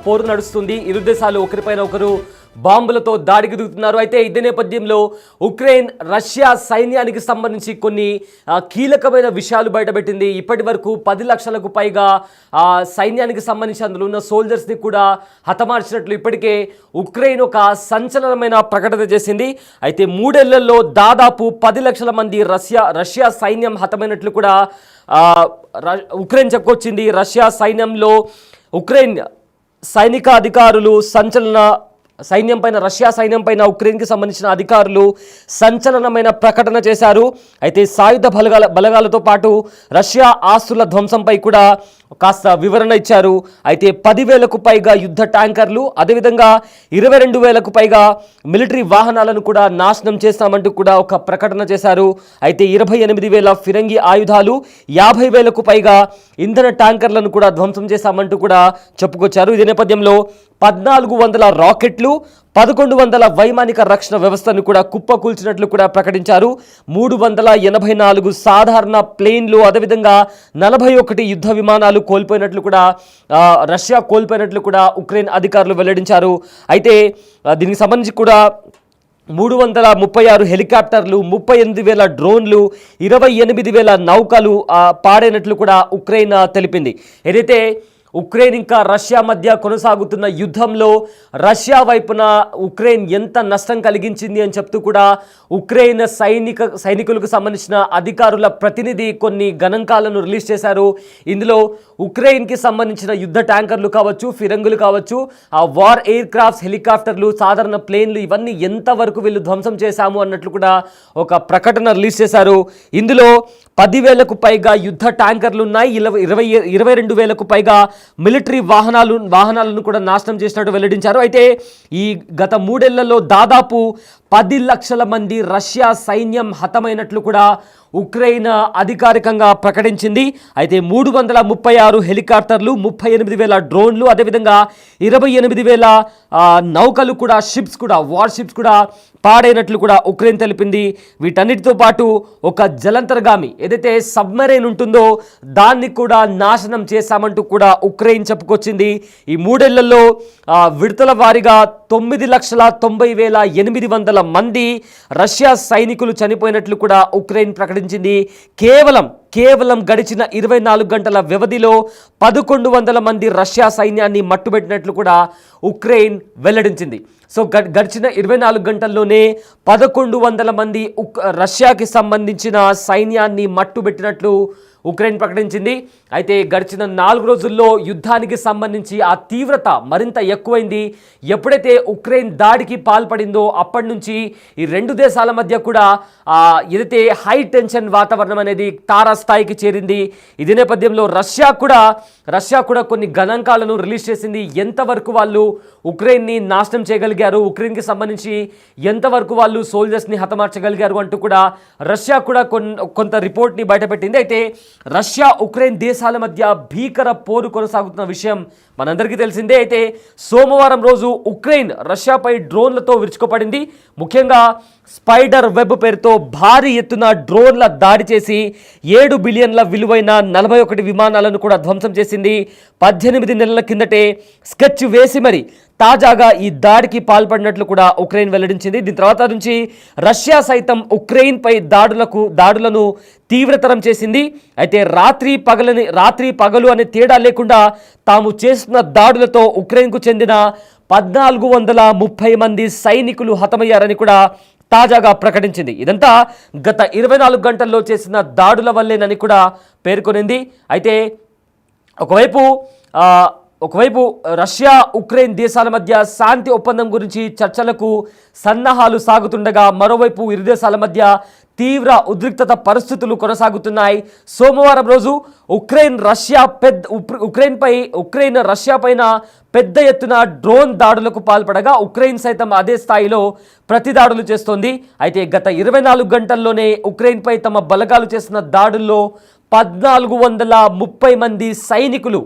పోరు నడుస్తుంది. ఇరు దేశాలు ఒకరిపైన ఒకరు బాంబులతో దాడికి దిగుతున్నారు. అయితే ఇదే నేపథ్యంలో ఉక్రెయిన్ రష్యా సైన్యానికి సంబంధించి కొన్ని కీలకమైన విషయాలు బయటపెట్టింది. ఇప్పటి వరకు 10 లక్షలకు పైగా సైన్యానికి సంబంధించి అందులో ఉన్న సోల్జర్స్ని కూడా హతమార్చినట్లు ఇప్పటికే ఉక్రెయిన్ ఒక సంచలనమైన ప్రకటన చేసింది. అయితే 3 ఏళ్లలో దాదాపు 10 లక్షల మంది రష్యా సైన్యం హతమైనట్లు కూడా ఉక్రెయిన్ చెప్పుకొచ్చింది. రష్యా సైన్యంలో ఉక్రెయిన్ సైనిక అధికారులు రష్యా సైన్యం పైన ఉక్రెయిన్కి సంబంధించిన అధికారులు సంచలనమైన ప్రకటన చేశారు. అయితే సాయుధ బలగాలతో పాటు రష్యా ఆస్తుల ధ్వంసంపై కూడా కాస్త వివరణ ఇచ్చారు. అయితే 10,000కు పైగా యుద్ధ ట్యాంకర్లు, అదేవిధంగా 22,000కు పైగా మిలిటరీ వాహనాలను కూడా నాశనం చేస్తామంటూ కూడా ఒక ప్రకటన చేశారు. అయితే 28,000 ఫిరంగి ఆయుధాలు, 50,000కు పైగా ఇంధన ట్యాంకర్లను కూడా ధ్వంసం చేశామంటూ కూడా చెప్పుకొచ్చారు. ఇదే నేపథ్యంలో 1,400 రాకెట్లు, 1,100 వైమానిక రక్షణ వ్యవస్థను కూడా కుప్పకూల్చినట్లు కూడా ప్రకటించారు. 384 సాధారణ ప్లేన్లు, అదేవిధంగా 41 యుద్ధ విమానాలు రష్యా కోల్పోయినట్లు కూడా ఉక్రెయిన్ అధికారులు వెల్లడించారు. అయితే దీనికి సంబంధించి కూడా 336 హెలికాప్టర్లు, 38,000 డ్రోన్లు, 28,000 నౌకలు పాడైనట్లు కూడా ఉక్రెయిన్ తెలిపింది. ఏదైతే ఉక్రెయిన్ ఇంకా రష్యా మధ్య కొనసాగుతున్న యుద్ధంలో రష్యా వైపున ఉక్రెయిన్ ఎంత నష్టం కలిగించింది అని చెప్తూ కూడా ఉక్రెయిన్ సైనికులకు సంబంధించిన అధికారుల ప్రతినిధి కొన్ని గణాంకాలను రిలీజ్ చేశారు. ఇందులో ఉక్రెయిన్కి సంబంధించిన యుద్ధ ట్యాంకర్లు కావచ్చు, ఫిరంగులు కావచ్చు, వార్ ఎయిర్ క్రాఫ్ట్స్, హెలికాప్టర్లు, సాధారణ ప్లేన్లు, ఇవన్నీ ఎంతవరకు వీళ్ళు ధ్వంసం చేశాము అన్నట్లు కూడా ఒక ప్రకటన రిలీజ్ చేశారు. ఇందులో 10,000కు పైగా యుద్ధ ట్యాంకర్లు ఉన్నాయి, 22,000కు పైగా మిలిటరీ వాహనాలను కూడా నాశనం చేసినట్టు వెల్లడించారు. అయితే ఈ గత 3 ఏళ్లలో దాదాపు 10 లక్షల మంది రష్యా సైన్యం హతమైనట్లు కూడా ఉక్రెయిన్ అధికారికంగా ప్రకటించింది. అయితే 336 హెలికాప్టర్లు, 38,000 డ్రోన్లు, అదేవిధంగా 28,000 నౌకలు కూడా, వార్ షిప్స్ కూడా పాడైనట్లు కూడా ఉక్రెయిన్ తెలిపింది. వీటన్నిటితో పాటు ఒక జలంతర్గామి ఏదైతే సబ్మెరైన్ ఉంటుందో దాన్ని కూడా నాశనం చేశామంటూ కూడా ఉక్రెయిన్ చెప్పుకొచ్చింది. ఈ 3 ఏళ్లలో విడతల వారీగా 9,90,800 మంది రష్యా సైనికులు చనిపోయినట్లు కూడా ఉక్రెయిన్ ప్రకటించింది. కేవలం గడిచిన 24 గంటల వ్యవధిలో 1,100 మంది రష్యా సైన్యాన్ని మట్టుబెట్టినట్లు కూడా ఉక్రెయిన్ వెల్లడించింది. సో గడిచిన 24 గంటల్లోనే 1,100 మంది రష్యాకి సంబంధించిన సైన్యాన్ని మట్టుబెట్టినట్లు ఉక్రెయిన్ ప్రకటించింది. అయితే గడిచిన 4 రోజుల్లో యుద్ధానికి సంబంధించి ఆ తీవ్రత మరింత ఎక్కువైంది. ఎప్పుడైతే ఉక్రెయిన్ దాడికి పాల్పడిందో అప్పటి నుంచి ఈ 2 దేశాల మధ్య కూడా ఏదైతే హై టెన్షన్ వాతావరణం అనేది తారాస్థాయికి చేరింది. ఇదే నేపథ్యంలో రష్యా కూడా కొన్ని గణాంకాలను రిలీజ్ చేసింది. ఎంతవరకు వాళ్ళు ఉక్రెయిన్ని నాశనం చేయగలిగారు, ఉక్రెయిన్కి సంబంధించి ఎంతవరకు వాళ్ళు సోల్జర్స్ని హతమార్చగలిగారు అంటూ కూడా రష్యా కూడా కొంత రిపోర్ట్ని బయటపెట్టింది. అయితే రష్యా ఉక్రెయిన్ దేశాల మధ్య భీకర పోరు కొనసాగుతున్న విషయం మనందరికీ తెలిసిందే. అయితే సోమవారం రోజు ఉక్రెయిన్ రష్యాపై డ్రోన్లతో విరుచుకుపడింది. ముఖ్యంగా స్పైడర్ వెబ్ పేరుతో భారీ ఎత్తున డ్రోన్ల దాడి చేసి 7 బిలియన్ల విలువైన 41 విమానాలను కూడా ధ్వంసం చేసింది. 18 నెలల కిందటే స్కెచ్ వేసి మరి తాజాగా ఈ దాడికి పాల్పడినట్లు కూడా ఉక్రెయిన్ వెల్లడించింది. దీని తర్వాత నుంచి రష్యా సైతం ఉక్రెయిన్పై దాడులను తీవ్రతరం చేసింది. అయితే రాత్రి పగలు అనే తేడా లేకుండా తాము చేస్తున్న దాడులతో ఉక్రెయిన్కు చెందిన 1,430 మంది సైనికులు హతమయ్యారని కూడా తాజాగా ప్రకటించింది. ఇదంతా గత 24 గంటల్లో చేసిన దాడుల వల్లేనని కూడా పేర్కొనింది. అయితే ఒకవైపు రష్యా ఉక్రెయిన్ దేశాల మధ్య శాంతి ఒప్పందం గురించి చర్చలకు సన్నాహాలు సాగుతుండగా మరోవైపు ఇరు దేశాల మధ్య తీవ్ర ఉద్రిక్తత పరిస్థితులు కొనసాగుతున్నాయి. సోమవారం రోజు ఉక్రెయిన్ రష్యా పైన పెద్ద ఎత్తున డ్రోన్ దాడులకు పాల్పడగా ఉక్రెయిన్ సైతం అదే స్థాయిలో ప్రతి దాడులు చేస్తోంది. అయితే గత 24 గంటల్లోనే ఉక్రెయిన్పై తమ బలగాలు చేసిన దాడుల్లో 1,430 మంది సైనికులు,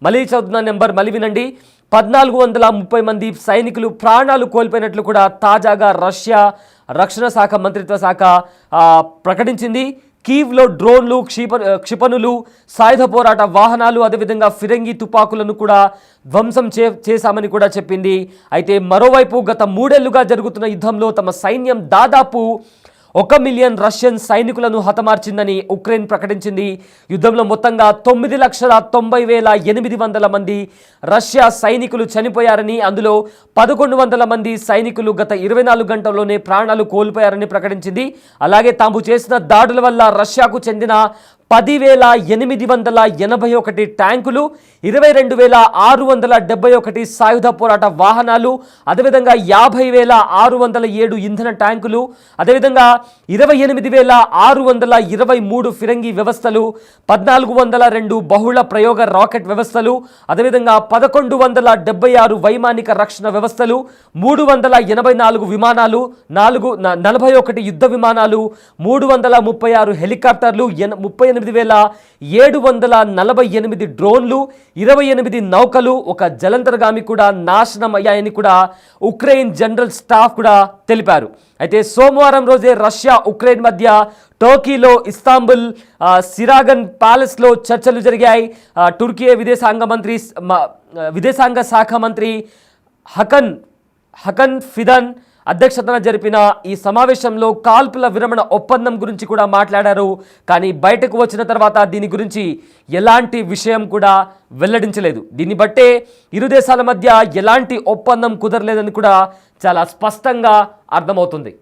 మళ్ళీ చదువుతున్న నెంబర్ మళ్ళీ వినండి, 1,430 మంది సైనికులు ప్రాణాలు కోల్పోయినట్లు కూడా తాజాగా రష్యా రక్షణ శాఖ మంత్రిత్వ శాఖ ప్రకటించింది. కీవ్లో డ్రోన్లు, క్షిపణులు, సాయుధ పోరాట వాహనాలు, అదేవిధంగా ఫిరంగి తుపాకులను కూడా ధ్వంసం చేశామని కూడా చెప్పింది. అయితే మరోవైపు గత 3 ఏళ్లుగా జరుగుతున్న యుద్ధంలో తమ సైన్యం దాదాపు 1 మిలియన్ రష్యన్ సైనికులను హతమార్చిందని ఉక్రెయిన్ ప్రకటించింది. యుద్ధంలో మొత్తంగా 9,90,800 మంది రష్యా సైనికులు చనిపోయారని, అందులో 1,100 మంది సైనికులు గత 24 గంటల్లోనే ప్రాణాలు కోల్పోయారని ప్రకటించింది. అలాగే తాము చేసిన దాడుల వల్ల రష్యాకు చెందిన 10,881 ట్యాంకులు, 22,671 సాయుధ పోరాట వాహనాలు, అదేవిధంగా 50,607 ఇంధన ట్యాంకులు, అదేవిధంగా 28,623 ఫిరంగి వ్యవస్థలు, 1,402 బహుళ ప్రయోగ రాకెట్ వ్యవస్థలు, అదేవిధంగా 1,176 వైమానిక రక్షణ వ్యవస్థలు, 384 విమానాలు, 41 యుద్ధ విమానాలు, 336 హెలికాప్టర్లు, 38,748 డ్రోన్లు, 28 నౌకలు, ఒక జలంతర్గామి కూడా నాశనం అయ్యాయని కూడా ఉక్రెయిన్ జనరల్ స్టాఫ్ కూడా తెలిపారు. అయితే సోమవారం రోజే రష్యా ఉక్రెయిన్ మధ్య టర్కీలో ఇస్తాంబుల్ సిరాగన్ ప్యాలెస్లో చర్చలు జరిగాయి. టుర్కీ విదేశాంగ శాఖ మంత్రి హకన్ ఫిదన్ అధ్యక్షతన జరిపిన ఈ సమావేశంలో కాల్పుల విరమణ ఒప్పందం గురించి కూడా మాట్లాడారు. కానీ బయటకు వచ్చిన తర్వాత దీని గురించి ఎలాంటి విషయం కూడా వెల్లడించలేదు. దీన్ని బట్టే ఇరు దేశాల మధ్య ఎలాంటి ఒప్పందం కుదరలేదని కూడా చాలా స్పష్టంగా అర్థమవుతుంది.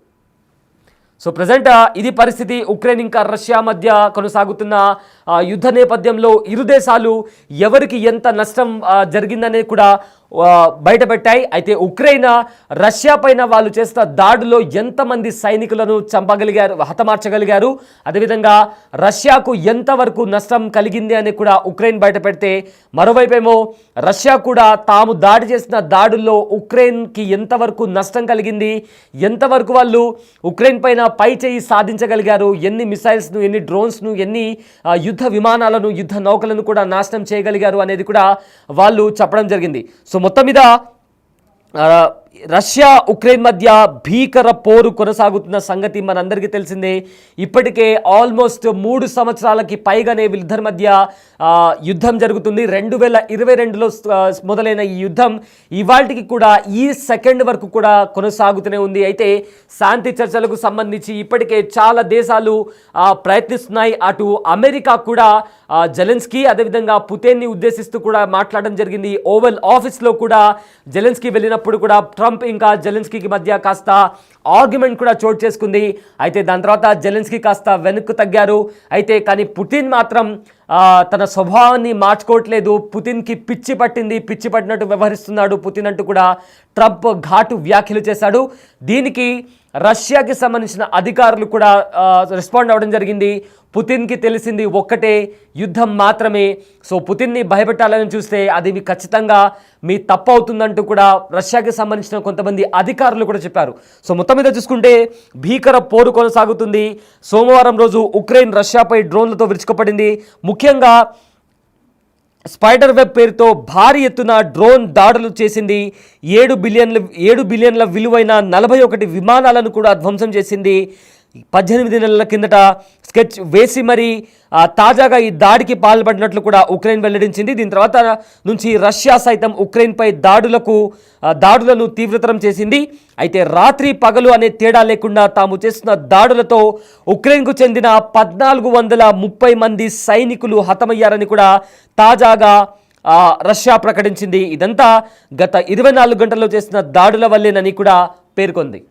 సో ప్రజెంట్ ఇది పరిస్థితి. ఉక్రెయిన్ ఇంకా రష్యా మధ్య కొనసాగుతున్న యుద్ధ నేపథ్యంలో ఇరు దేశాలు ఎవరికి ఎంత నష్టం జరిగిందనేది కూడా బయటపెట్టాయి. అయితే ఉక్రెయిన్ రష్యా పైన వాళ్ళు చేస్తున్న దాడిలో ఎంతమంది సైనికులను హతమార్చగలిగారు, అదేవిధంగా రష్యాకు ఎంతవరకు నష్టం కలిగింది అని కూడా ఉక్రెయిన్ బయటపెడితే, మరోవైపేమో రష్యా కూడా తాము దాడి చేసిన దాడుల్లో ఉక్రెయిన్కి ఎంతవరకు నష్టం కలిగింది, ఎంతవరకు వాళ్ళు ఉక్రెయిన్ పైన పై చేయి సాధించగలిగారు, ఎన్ని మిసైల్స్ను, ఎన్ని డ్రోన్స్ను, ఎన్ని యుద్ధ విమానాలను, యుద్ధ నౌకలను కూడా నాశనం చేయగలిగారు అనేది కూడా వాళ్ళు చెప్పడం జరిగింది. సో మొత్తం మీద రష్యా ఉక్రెయిన్ మధ్య భీకర పోరు కొనసాగుతున్న సంగతి మనందరికీ తెలిసిందే. ఇప్పటికే ఆల్మోస్ట్ 3 సంవత్సరాలకి పైగానే వీళ్ళిద్దరి మధ్య యుద్ధం జరుగుతుంది. 2022లో మొదలైన ఈ యుద్ధం ఇవాళకి కూడా ఈ సెకండ్ వరకు కూడా కొనసాగుతూనే ఉంది. అయితే శాంతి చర్చలకు సంబంధించి ఇప్పటికే చాలా దేశాలు ప్రయత్నిస్తున్నాయి. అటు అమెరికా కూడా జెలెన్స్కీ అదేవిధంగా పుతిన్ని ఉద్దేశిస్తూ కూడా మాట్లాడడం జరిగింది. ఓవల్ ఆఫీస్లో కూడా జెలెన్స్కీ వెళ్ళినప్పుడు కూడా ట్రంప్ ఇంకా జెలెన్స్కీకి మధ్య కాస్త ఆర్గ్యుమెంట్ కూడా చోటు చేసుకుంది. అయితే దాని తర్వాత జెలెన్స్కీ కాస్త వెనక్కు తగ్గారు. అయితే కానీ పుతిన్ మాత్రం తన స్వభావాన్ని మార్చుకోవట్లేదు. పుతిన్కి పిచ్చి పట్టినట్టు వ్యవహరిస్తున్నాడు పుతిన్ అంటూ కూడా ట్రంప్ ఘాటు వ్యాఖ్యలు చేశాడు. దీనికి రష్యాకి సంబంధించిన అధికారులు కూడా రెస్పాండ్ అవ్వడం జరిగింది. పుతిన్కి తెలిసింది ఒక్కటే, యుద్ధం మాత్రమే. సో పుతిన్ని భయపెట్టాలని చూస్తే అది ఖచ్చితంగా మీ తప్పు అవుతుందంటూ కూడా రష్యాకి సంబంధించిన కొంతమంది అధికారులు కూడా చెప్పారు. సో మొత్తం మీద చూసుకుంటే భీకర పోరు కొనసాగుతుంది. సోమవారం రోజు ఉక్రెయిన్ రష్యాపై డ్రోన్లతో విరుచుకుపడింది. ముఖ్యంగా స్పైడర్ వెబ్ పేరుతో భారీ ఎత్తున డ్రోన్ దాడులు చేసింది. 7 బిలియన్ల విలువైన 41 విమానాలను కూడా ధ్వంసం చేసింది. 18 నెలల కిందట స్కెచ్ వేసి మరి తాజాగా ఈ దాడికి పాల్పడినట్లు కూడా ఉక్రెయిన్ వెల్లడించింది. దీని తర్వాత నుంచి రష్యా సైతం ఉక్రెయిన్పై దాడులను తీవ్రతరం చేసింది. అయితే రాత్రి పగలు అనే తేడా లేకుండా తాము చేస్తున్న దాడులతో ఉక్రెయిన్కు చెందిన 1,430 మంది సైనికులు హతమయ్యారని కూడా తాజాగా రష్యా ప్రకటించింది. ఇదంతా గత 24 గంటల్లో చేసిన దాడుల వల్లేనని కూడా పేర్కొంది.